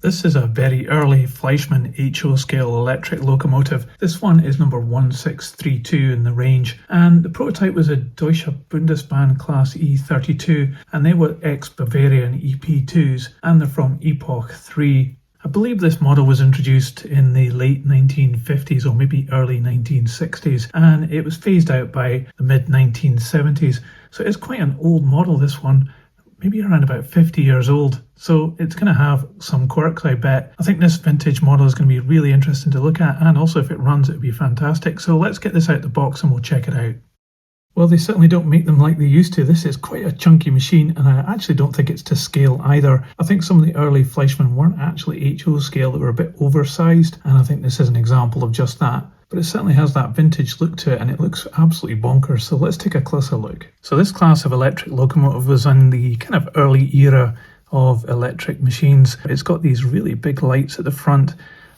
This is a very early Fleischmann HO scale electric locomotive. This one is number 1632 in the range, and the prototype was a Deutsche Bundesbahn class E32, and they were ex-Bavarian EP2s, and they're from Epoch 3. I believe this model was introduced in the late 1950s or maybe early 1960s, and it was phased out by the mid 1970s. So it's quite an old model, this one, maybe around about 50 years old. So it's going to have some quirks, I bet. I think this vintage model is going to be really interesting to look at, and also if it runs, it would be fantastic. So let's get this out the box and we'll check it out. Well, they certainly don't make them like they used to. This is quite a chunky machine, and I actually don't think it's to scale either. I think some of the early Fleischmann weren't actually HO scale, they were a bit oversized, and I think this is an example of just that. But it certainly has that vintage look to it, and it looks absolutely bonkers. So let's take a closer look. So this class of electric locomotive was in the kind of early era of electric machines. It's got these really big lights at the front.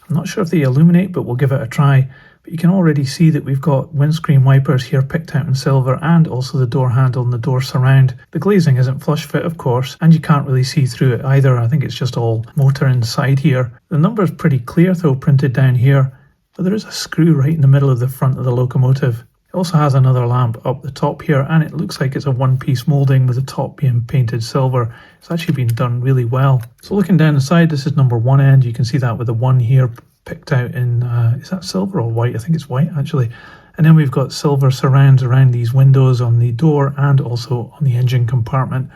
I'm not sure if they illuminate, but we'll give it a try. But you can already see that we've got windscreen wipers here picked out in silver, and also the door handle and the door surround. The glazing isn't flush fit, of course, and you can't really see through it either. I think it's just all motor inside here. The number's pretty clear though, printed down here. But there is a screw right in the middle of the front of the locomotive. It also has another lamp up the top here, and it looks like it's a one-piece moulding with the top being painted silver. It's actually been done really well. So looking down the side, this is number one end. You can see that with the one here picked out in, is that silver or white? I think it's white actually. And then we've got silver surrounds around these windows on the door and also on the engine compartment.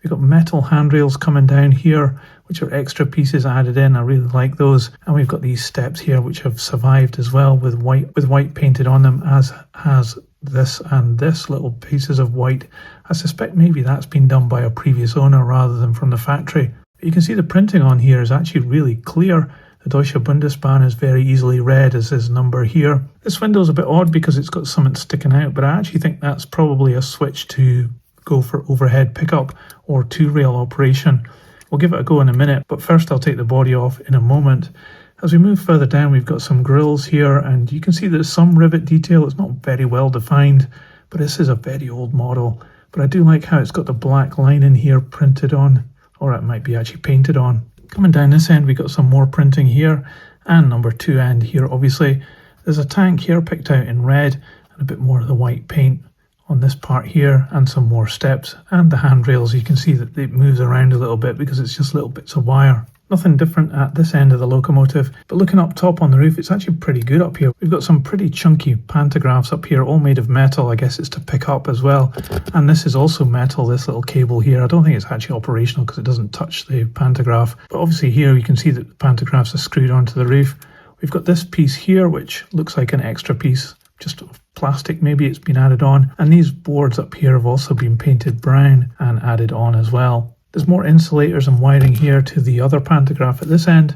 We've got metal handrails coming down here, which are extra pieces added in. I really like those. And we've got these steps here, which have survived as well with white painted on them, as has this and this little pieces of white. I suspect maybe that's been done by a previous owner rather than from the factory. But you can see the printing on here is actually really clear. The Deutsche Bundesbahn is very easily read as this number here. This window is a bit odd because it's got something sticking out, but I actually think that's probably a switch to go for overhead pickup or two-rail operation. We'll give it a go in a minute, but first I'll take the body off in a moment. As we move further down, we've got some grills here, and you can see there's some rivet detail. It's not very well defined, but this is a very old model. But I do like how it's got the black line in here printed on, or it might be actually painted on. Coming down this end, we've got some more printing here, and number two end here, obviously. There's a tank here picked out in red, and a bit more of the white paint on this part here, and some more steps, and the handrails. You can see that it moves around a little bit because it's just little bits of wire. Nothing different at this end of the locomotive, but looking up top on the roof, it's actually pretty good up here. We've got some pretty chunky pantographs up here, all made of metal. I guess it's to pick up as well, and this is also metal, this little cable here. I don't think it's actually operational because it doesn't touch the pantograph, but obviously here you can see that the pantographs are screwed onto the roof. We've got this piece here which looks like an extra piece, just plastic, maybe it's been added on, and these boards up here have also been painted brown and added on as well. There's more insulators and wiring here to the other pantograph at this end,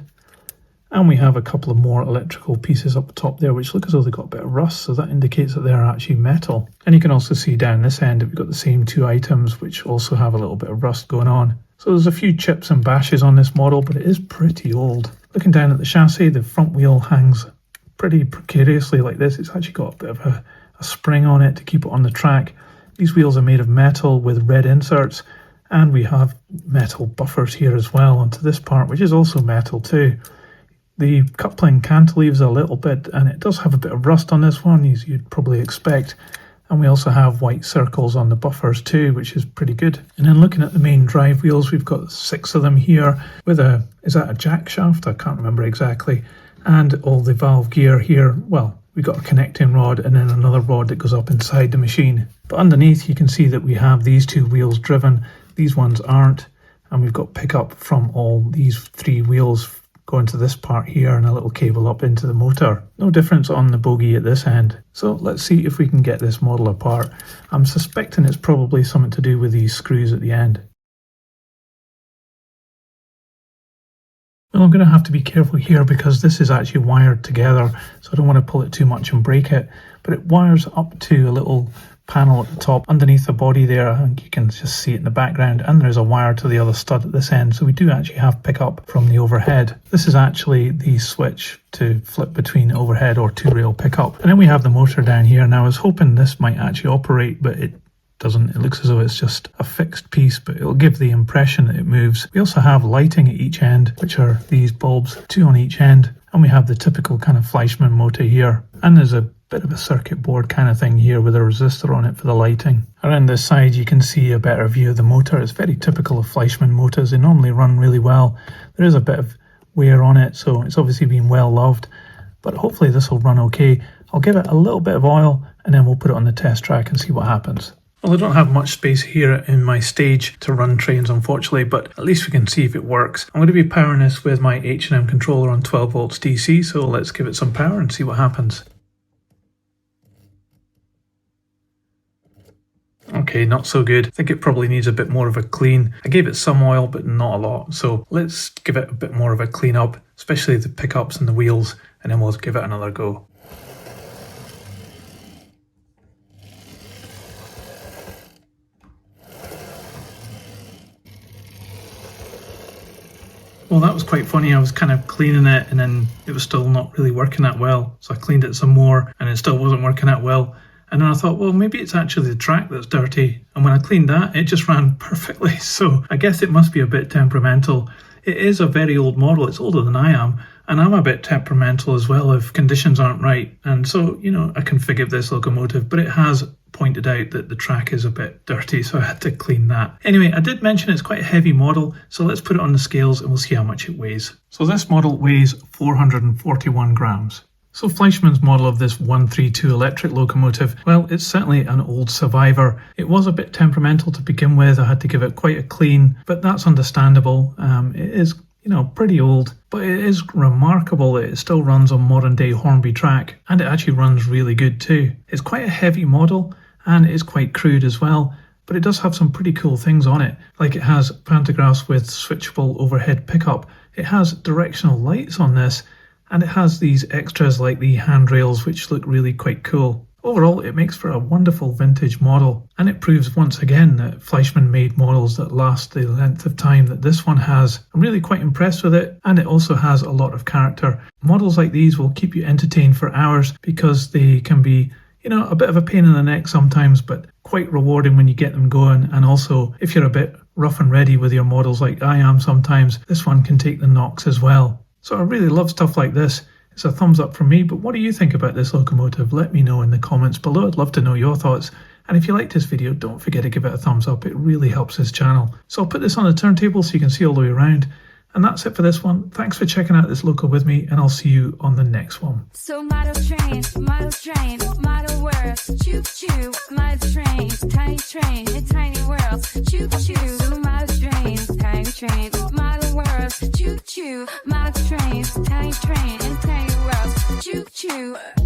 and we have a couple of more electrical pieces up the top there which look as though they've got a bit of rust, so that indicates that they're actually metal. And you can also see down this end that we've got the same two items which also have a little bit of rust going on. So there's a few chips and bashes on this model, but it is pretty old. Looking down at the chassis, the front wheel hangs pretty precariously like this. It's actually got a bit of a spring on it to keep it on the track. These wheels are made of metal with red inserts, and we have metal buffers here as well onto this part, which is also metal too. The coupling cantilevers a little bit, and it does have a bit of rust on this one, as you'd probably expect. And we also have white circles on the buffers too, which is pretty good. And then looking at the main drive wheels, we've got 6 of them here with is that a jack shaft? I can't remember exactly. And all the valve gear here, well, we've got a connecting rod and then another rod that goes up inside the machine. But underneath you can see that we have these 2 wheels driven, these ones aren't, and we've got pickup from all these 3 wheels going to this part here and a little cable up into the motor. No difference on the bogie at this end. So let's see if we can get this model apart. I'm suspecting it's probably something to do with these screws at the end. Well, I'm going to have to be careful here because this is actually wired together, so I don't want to pull it too much and break it. But it wires up to a little panel at the top underneath the body there. I think you can just see it in the background, and there's a wire to the other stud at this end, so we do actually have pickup from the overhead. This is actually the switch to flip between overhead or two-rail pickup. And then we have the motor down here. Now I was hoping this might actually operate, but it doesn't. It looks as though it's just a fixed piece, but it'll give the impression that it moves. We also have lighting at each end, which are these bulbs, 2 on each end. And we have the typical kind of Fleischmann motor here. And there's a bit of a circuit board kind of thing here with a resistor on it for the lighting. Around this side you can see a better view of the motor. It's very typical of Fleischmann motors. They normally run really well. There is a bit of wear on it, so it's obviously been well loved. But hopefully this will run okay. I'll give it a little bit of oil and then we'll put it on the test track and see what happens. Well, I don't have much space here in my stage to run trains, unfortunately, but at least we can see if it works. I'm going to be powering this with my H&M controller on 12 volts DC, so let's give it some power and see what happens. Okay, not so good. I think it probably needs a bit more of a clean. I gave it some oil, but not a lot. So let's give it a bit more of a clean up, especially the pickups and the wheels, and then we'll give it another go. Well, that was quite funny. I was kind of cleaning it and then it was still not really working that well. So I cleaned it some more and it still wasn't working that well. And then I thought, well, maybe it's actually the track that's dirty. And when I cleaned that, it just ran perfectly. So I guess it must be a bit temperamental. It is a very old model. It's older than I am. And I'm a bit temperamental as well if conditions aren't right. And so, you know, I can forgive this locomotive, but it has pointed out that the track is a bit dirty, so I had to clean that. Anyway, I did mention it's quite a heavy model, so let's put it on the scales and we'll see how much it weighs. So this model weighs 441 grams. So Fleischmann's model of this 132 electric locomotive, well, it's certainly an old survivor. It was a bit temperamental to begin with. I had to give it quite a clean, but that's understandable. It is, you know, pretty old, but it is remarkable that it still runs on modern day Hornby track, and it actually runs really good too. It's quite a heavy model and it is quite crude as well, but it does have some pretty cool things on it. Like it has pantographs with switchable overhead pickup. It has directional lights on this, and it has these extras like the handrails, which look really quite cool. Overall, it makes for a wonderful vintage model, and it proves once again that Fleischmann made models that last the length of time that this one has. I'm really quite impressed with it, and it also has a lot of character. Models like these will keep you entertained for hours because they can be, you know, a bit of a pain in the neck sometimes, but quite rewarding when you get them going. And also, if you're a bit rough and ready with your models like I am sometimes, this one can take the knocks as well. So I really love stuff like this. It's a thumbs up from me, but what do you think about this locomotive? Let me know in the comments below. I'd love to know your thoughts. And if you liked this video, don't forget to give it a thumbs up. It really helps this channel. So I'll put this on the turntable so you can see all the way around. And that's it for this one. Thanks for checking out this loco with me, and I'll see you on the next one. So model train, model world, choo choo, model trains, tiny in tiny worlds, choo choo, model trains, tiny model worlds, choo choo, model trains, tiny in tiny worlds, choo choo.